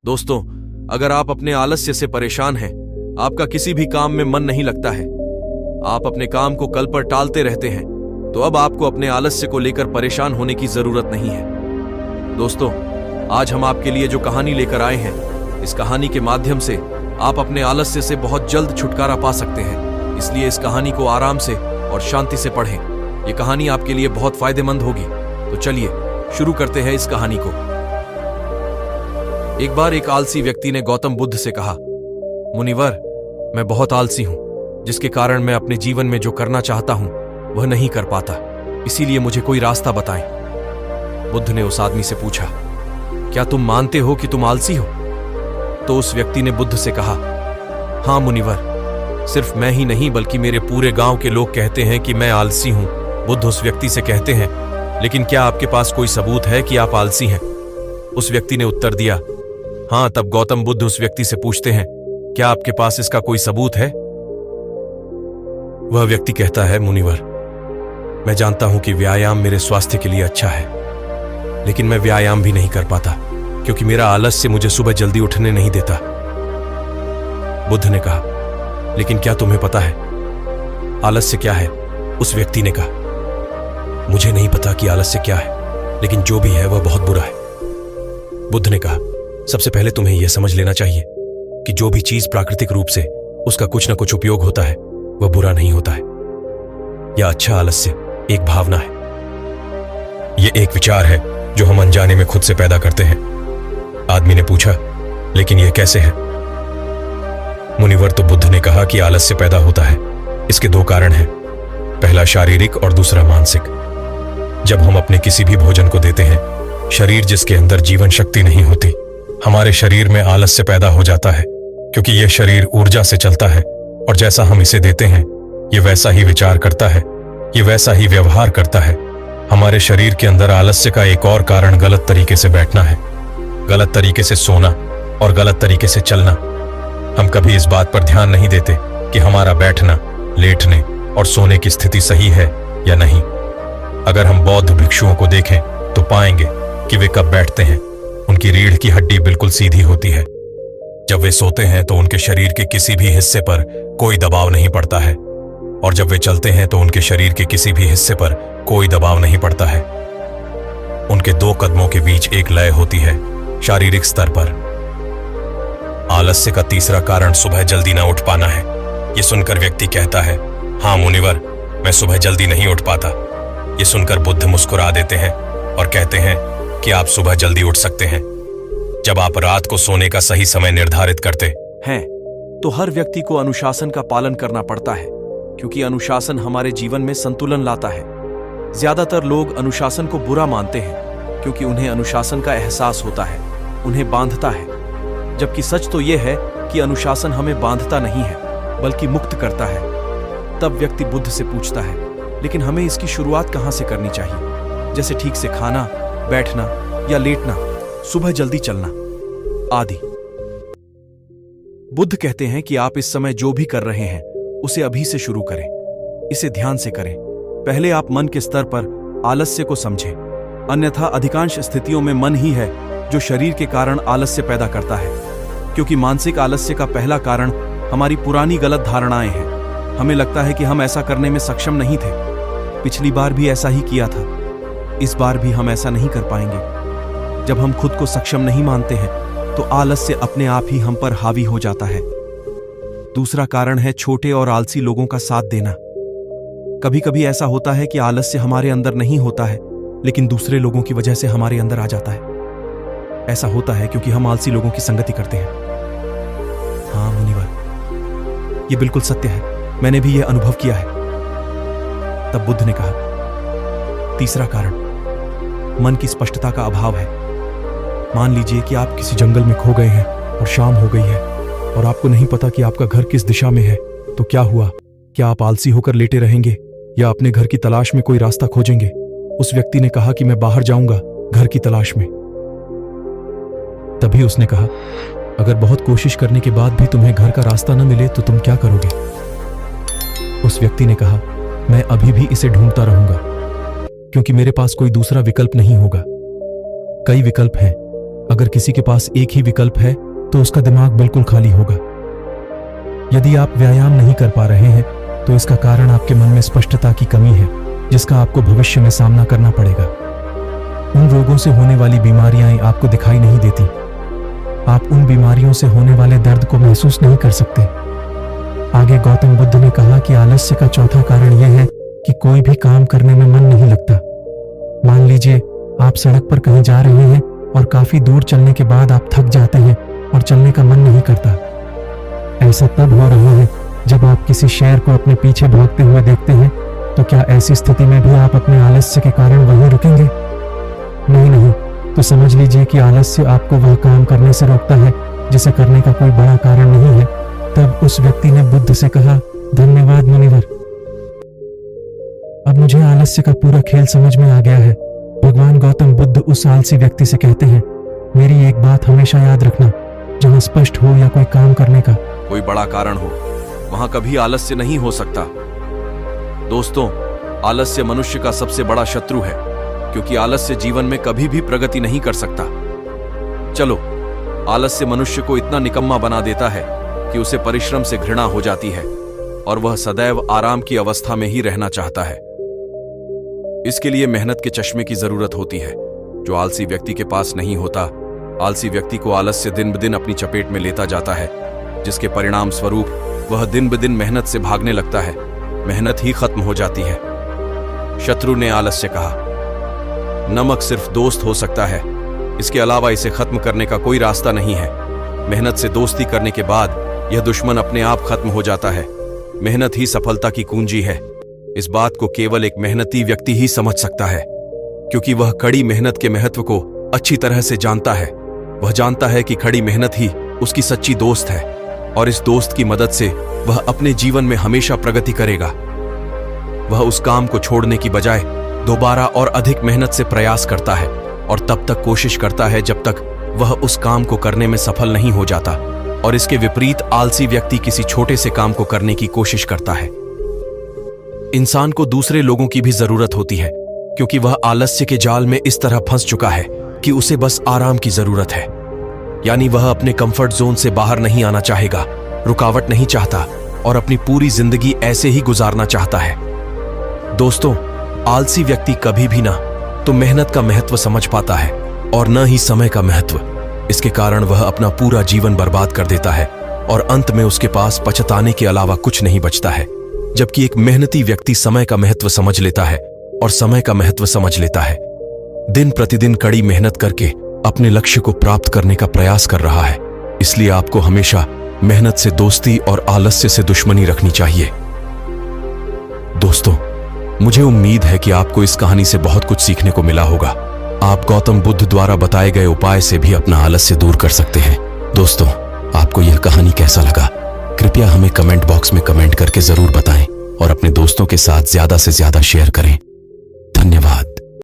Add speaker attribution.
Speaker 1: दोस्तों, अगर आप अपने आलस्य से परेशान हैं, आपका किसी भी काम में मन नहीं लगता है, आप अपने काम को कल पर टालते रहते हैं, तो अब आपको अपने आलस्य को लेकर परेशान होने की जरूरत नहीं है। दोस्तों, आज हम आपके लिए जो कहानी लेकर आए हैं, इस कहानी के माध्यम से आप अपने आलस्य से बहुत जल्द छुटकारा पा सकते हैं। इसलिए इस कहानी को आराम से और शांति से पढ़ें। यह कहानी आपके लिए बहुत फायदेमंद होगी। तो चलिए शुरू करते हैं इस कहानी को। एक बार एक आलसी व्यक्ति ने गौतम बुद्ध से कहा, मुनिवर, मैं बहुत आलसी हूं, जिसके कारण मैं अपने जीवन में जो करना चाहता हूं वह नहीं कर पाता। इसीलिए मुझे कोई रास्ता बताएं। बुद्ध ने उस आदमी से पूछा, क्या तुम मानते हो कि तुम आलसी हो? तो उस व्यक्ति ने बुद्ध से कहा, हां मुनिवर, सिर्फ मैं ही नहीं बल्कि मेरे पूरे गांव के लोग कहते हैं कि मैं आलसी हूं। बुद्ध उस व्यक्ति से कहते हैं, लेकिन क्या आपके पास कोई सबूत है कि आप आलसी हैं? उस व्यक्ति ने उत्तर दिया, हां। तब गौतम बुद्ध उस व्यक्ति से पूछते हैं, क्या आपके पास इसका कोई सबूत है? वह व्यक्ति कहता है, मुनिवर, मैं जानता हूं कि व्यायाम मेरे स्वास्थ्य के लिए अच्छा है, लेकिन मैं व्यायाम भी नहीं कर पाता क्योंकि मेरा आलस्य मुझे सुबह जल्दी उठने नहीं देता। बुद्ध ने कहा, लेकिन क्या तुम्हें पता है आलस्य क्या है? उस व्यक्ति ने कहा, मुझे नहीं पता कि आलस्य क्या है, लेकिन जो भी है वह बहुत बुरा है। बुद्ध ने कहा, सबसे पहले तुम्हें यह समझ लेना चाहिए कि जो भी चीज प्राकृतिक रूप से उसका कुछ न कुछ उपयोग होता है वह बुरा नहीं होता है। यह अच्छा आलस्य एक भावना है, यह एक विचार है जो हम अनजाने में खुद से पैदा करते हैं। आदमी ने पूछा, लेकिन यह कैसे है? मुनिवर, तो बुद्ध ने कहा कि आलस्य पैदा होता है, इसके दो कारण हैं, पहला शारीरिक और दूसरा मानसिक। जब हम अपने किसी भी भोजन को देते हैं, शरीर जिसके अंदर जीवन शक्ति नहीं होती, हमारे शरीर में आलस्य पैदा हो जाता है, क्योंकि यह शरीर ऊर्जा से चलता है और जैसा हम इसे देते हैं यह वैसा ही विचार करता है, यह वैसा ही व्यवहार करता है। हमारे शरीर के अंदर आलस्य का एक और कारण गलत तरीके से बैठना है, गलत तरीके से सोना और गलत तरीके से चलना। हम कभी इस बात पर ध्यान नहीं देते कि हमारा बैठना, लेटने और सोने की स्थिति सही है या नहीं। अगर हम बौद्ध भिक्षुओं को देखें तो पाएंगे कि वे कब बैठते हैं, उनकी रीढ़ की हड्डी बिल्कुल सीधी होती है। जब वे सोते हैं तो उनके शरीर के किसी भी हिस्से पर कोई दबाव नहीं पड़ता है, और जब वे चलते हैं तो उनके शरीर के किसी भी हिस्से पर कोई दबाव नहीं पड़ता है। उनके दो कदमों के बीच एक लय होती है शारीरिक स्तर पर। आलस्य का तीसरा कारण सुबह जल्दी ना उठ पाना है। यह सुनकर व्यक्ति कहता है, हां मुनिवर, मैं सुबह जल्दी नहीं उठ पाता। यह सुनकर बुद्ध मुस्कुरा देते हैं और कहते हैं कि आप सुबह जल्दी उठ सकते हैं जब आप रात को सोने का सही समय निर्धारित करते हैं। तो हर व्यक्ति को अनुशासन का पालन करना पड़ता है, क्योंकि अनुशासन हमारे जीवन में संतुलन लाता है। ज्यादातर लोग अनुशासन को बुरा मानते हैं क्योंकि उन्हें अनुशासन का एहसास होता है, उन्हें बांधता है। जबकि सच तो यह है कि अनुशासन हमें बांधता नहीं है बल्कि मुक्त करता है। तब व्यक्ति बुद्ध से पूछता है, लेकिन हमें इसकी शुरुआत कहां से करनी चाहिए, जैसे ठीक से खाना, बैठना या लेटना, सुबह जल्दी चलना आदि। बुद्ध कहते हैं कि आप इस समय जो भी कर रहे हैं उसे अभी से शुरू करें, इसे ध्यान से करें। पहले आप मन के स्तर पर आलस्य को समझें, अन्यथा अधिकांश स्थितियों में मन ही है जो शरीर के कारण आलस्य पैदा करता है, क्योंकि मानसिक आलस्य का पहला कारण हमारी पुरानी गलत धारणाएं हैं। हमें लगता है कि हम ऐसा करने में सक्षम नहीं थे, पिछली बार भी ऐसा ही किया था, इस बार भी हम ऐसा नहीं कर पाएंगे। जब हम खुद को सक्षम नहीं मानते हैं तो आलस्य अपने आप ही हम पर हावी हो जाता है। दूसरा कारण है छोटे और आलसी लोगों का साथ देना। कभी कभी ऐसा होता है कि आलस्य हमारे अंदर नहीं होता है, लेकिन दूसरे लोगों की वजह से हमारे अंदर आ जाता है। ऐसा होता है क्योंकि हम आलसी लोगों की संगति करते हैं। हाँ मुनिवर, यह बिल्कुल सत्य है, मैंने भी यह अनुभव किया है। तब बुद्ध ने कहा, तीसरा कारण मन की स्पष्टता का अभाव है। मान लीजिए कि आप किसी जंगल में खो गए हैं और शाम हो गई है और आपको नहीं पता कि आपका घर किस दिशा में है, तो क्या हुआ? क्या आप आलसी होकर लेटे रहेंगे या अपने घर की तलाश में कोई रास्ता खोजेंगे? उस व्यक्ति ने कहा कि मैं बाहर जाऊंगा घर की तलाश में। तभी उसने कहा, अगर बहुत कोशिश करने के बाद भी तुम्हें घर का रास्ता न मिले तो तुम क्या करोगे? उस व्यक्ति ने कहा, मैं अभी भी इसे ढूंढता रहूंगा, क्योंकि मेरे पास कोई दूसरा विकल्प नहीं होगा। कई विकल्प हैं,
Speaker 2: अगर किसी के पास एक ही विकल्प है तो उसका दिमाग बिल्कुल खाली होगा। यदि आप व्यायाम नहीं कर पा रहे हैं तो इसका कारण आपके मन में स्पष्टता की कमी है, जिसका आपको भविष्य में सामना करना पड़ेगा। उन रोगों से होने वाली बीमारियां आपको दिखाई नहीं देती। आप उन बीमारियों से होने वाले दर्द को महसूस नहीं कर सकते। आगे गौतम बुद्ध ने कहा कि आलस्य का चौथा कारण यह है कि कोई भी काम करने में मन नहीं लगता। मान लीजिए आप सड़क पर कहीं जा रहे हैं और काफी दूर चलने के बाद आप थक जाते हैं और चलने का मन नहीं करता। ऐसा तब हो रहा है जब आप किसी शेर को अपने पीछे भागते हुए देखते हैं। तो क्या ऐसी स्थिति में भी आप अपने आलस्य के कारण वहीं रुकेंगे? नहीं, तो समझ लीजिए कि आलस्य आपको वह काम करने से रोकता है जिसे करने का कोई बड़ा कारण नहीं है। तब उस व्यक्ति ने बुद्ध से कहा, धन्यवाद मुनिवर, अब मुझे आलस्य का पूरा खेल समझ में आ गया है। भगवान गौतम बुद्ध उस आलसी व्यक्ति से कहते हैं, मेरी एक बात हमेशा याद रखना, जहां स्पष्ट हो या कोई काम करने का
Speaker 1: कोई बड़ा कारण हो, वहां कभी आलस्य नहीं हो सकता। दोस्तों, आलस्य मनुष्य का सबसे बड़ा शत्रु है, क्योंकि आलस्य जीवन में कभी भी प्रगति नहीं कर सकता। चलो, आलस्य मनुष्य को इतना निकम्मा बना देता है कि उसे परिश्रम से घृणा हो जाती है और वह सदैव आराम की अवस्था में ही रहना चाहता है। इसके लिए मेहनत के चश्मे की जरूरत होती है, जो आलसी व्यक्ति के पास नहीं होता। आलसी व्यक्ति को आलस्य दिन ब दिन अपनी चपेट में लेता जाता है, जिसके परिणाम स्वरूप वह दिन ब दिन मेहनत से भागने लगता है। मेहनत ही खत्म हो जाती है। शत्रु ने आलस्य कहा, नमक सिर्फ दोस्त हो सकता है, इसके अलावा इसे खत्म करने का कोई रास्ता नहीं है। मेहनत से दोस्ती करने के बाद यह दुश्मन अपने आप खत्म हो जाता है। मेहनत ही सफलता की कुंजी है। इस बात को केवल एक मेहनती व्यक्ति ही समझ सकता है, क्योंकि वह कड़ी मेहनत के महत्व को अच्छी तरह से जानता है। वह जानता है कि कड़ी मेहनत ही उसकी सच्ची दोस्त है, और इस दोस्त की मदद से वह अपने जीवन में हमेशा प्रगति करेगा। वह उस काम को छोड़ने की बजाय दोबारा और अधिक मेहनत से प्रयास करता है, और तब तक कोशिश करता है जब तक वह उस काम को करने में सफल नहीं हो जाता। और इसके विपरीत आलसी व्यक्ति किसी छोटे से काम को करने की कोशिश करता है। इंसान को दूसरे लोगों की भी जरूरत होती है, क्योंकि वह आलस्य के जाल में इस तरह फंस चुका है कि उसे बस आराम की जरूरत है। यानी वह अपने कंफर्ट जोन से बाहर नहीं आना चाहेगा, रुकावट नहीं चाहता, और अपनी पूरी जिंदगी ऐसे ही गुजारना चाहता है। दोस्तों, आलसी व्यक्ति कभी भी ना तो मेहनत का महत्व समझ पाता है और न ही समय का महत्व। इसके कारण वह अपना पूरा जीवन बर्बाद कर देता है, और अंत में उसके पास पछताने के अलावा कुछ नहीं बचता है। जबकि एक मेहनती व्यक्ति समय का महत्व समझ लेता है, और समय का महत्व समझ लेता है। दिन प्रतिदिन कड़ी मेहनत करके अपने लक्ष्य को प्राप्त करने का प्रयास कर रहा है। इसलिए आपको हमेशा मेहनत से दोस्ती और आलस्य से दुश्मनी रखनी चाहिए। दोस्तों, मुझे उम्मीद है कि आपको इस कहानी से बहुत कुछ सीखने को मिला होगा। आप गौतम बुद्ध द्वारा बताए गए उपाय से भी अपना आलस्य दूर कर सकते हैं। दोस्तों, आपको यह कहानी कैसा लगा? कृपया हमें कमेंट बॉक्स में कमेंट करके जरूर बताएं, और अपने दोस्तों के साथ ज्यादा से ज्यादा शेयर करें। धन्यवाद।